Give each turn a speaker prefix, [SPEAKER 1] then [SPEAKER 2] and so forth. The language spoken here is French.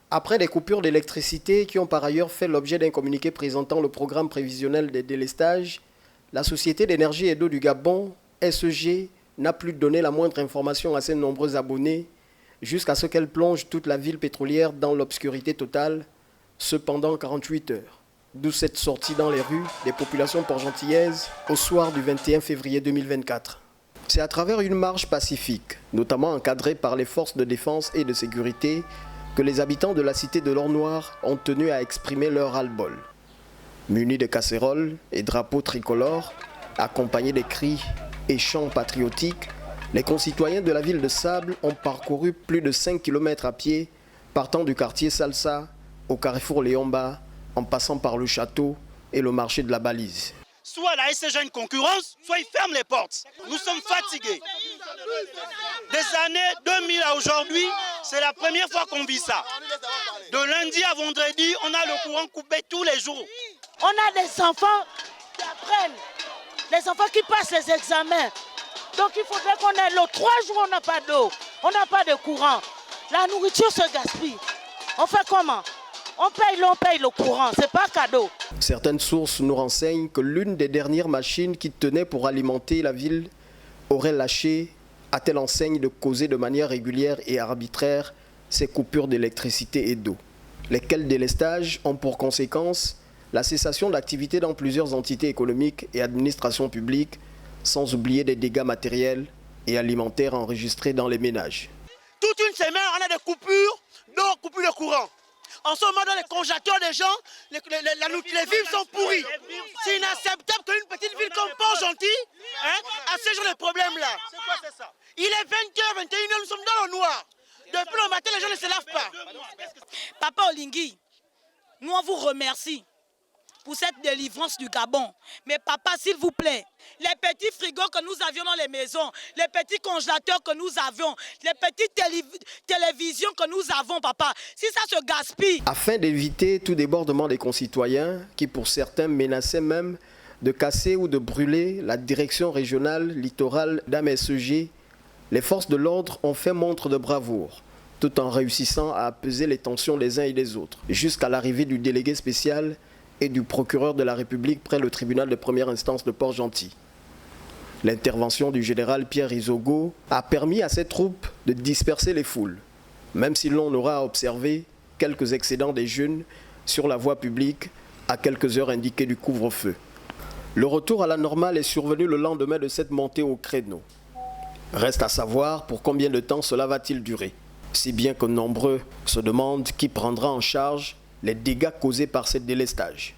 [SPEAKER 1] Après des coupures d'électricité qui ont par ailleurs fait l'objet d'un communiqué présentant le programme prévisionnel des délestages, la Société d'énergie et d'eau du Gabon, SEG, n'a plus donné la moindre information à ses nombreux abonnés jusqu'à ce qu'elle plonge toute la ville pétrolière dans l'obscurité totale, cependant 48 heures. D'où cette sortie dans les rues des populations port-gentillaises au soir du 21 février 2024. C'est à travers une marche pacifique, notamment encadrée par les forces de défense et de sécurité, que les habitants de la cité de l'Or Noir ont tenu à exprimer leur ras-le-bol. Munis de casseroles et drapeaux tricolores, accompagnés des cris et chants patriotiques, les concitoyens de la ville de Sable ont parcouru plus de 5 km à pied, partant du quartier Salsa au carrefour Léomba, en passant par le château et le marché de la Balise.
[SPEAKER 2] Soit la SG a une concurrence, soit ils ferment les portes. Nous sommes fatigués. Des années 2000 à aujourd'hui, c'est la première fois qu'on vit ça. De lundi à vendredi, on a le courant coupé tous les jours.
[SPEAKER 3] On a des enfants qui apprennent, des enfants qui passent les examens. Donc il faudrait qu'on ait l'eau. 3 jours, on n'a pas d'eau, on n'a pas de courant. La nourriture se gaspille. On fait comment? On paye l'eau, on paye le courant, c'est pas cadeau.
[SPEAKER 1] Certaines sources nous renseignent que l'une des dernières machines qui tenait pour alimenter la ville aurait lâché à telle enseigne de causer de manière régulière et arbitraire ces coupures d'électricité et d'eau. Lesquels délestages ont pour conséquence la cessation d'activité dans plusieurs entités économiques et administrations publiques, sans oublier des dégâts matériels et alimentaires enregistrés dans les ménages.
[SPEAKER 2] Toute une semaine, on a des coupures d'eau, coupures de courant. En ce moment, dans les congélateurs des gens, les vivres sont pourris. C'est inacceptable qu'une petite ville comme Port-Gentil a ce genre de problème-là. C'est quoi, c'est ça? Il est 20h, 21h, nous sommes dans le noir. Depuis le matin, les gens ne se lavent pas.
[SPEAKER 3] Papa Olingi, nous on vous remercie pour cette délivrance du Gabon. Mais papa, s'il vous plaît, les petits frigos que nous avions dans les maisons, les petits congélateurs que nous avions, les petites télévisions que nous avons, papa, si ça se gaspille.
[SPEAKER 1] Afin d'éviter tout débordement des concitoyens, qui pour certains menaçaient même de casser ou de brûler la direction régionale littorale d'AMSEG, les forces de l'ordre ont fait montre de bravoure, tout en réussissant à apaiser les tensions des uns et des autres, jusqu'à l'arrivée du délégué spécial et du procureur de la République près le tribunal de première instance de Port-Gentil. L'intervention du général Pierre Izogo a permis à ces troupes de disperser les foules, même si l'on aura observé quelques excédents des jeunes sur la voie publique à quelques heures indiquées du couvre-feu. Le retour à la normale est survenu le lendemain de cette montée au créneau. Reste à savoir pour combien de temps cela va-t-il durer, si bien que nombreux se demandent qui prendra en charge les dégâts causés par ces délestages.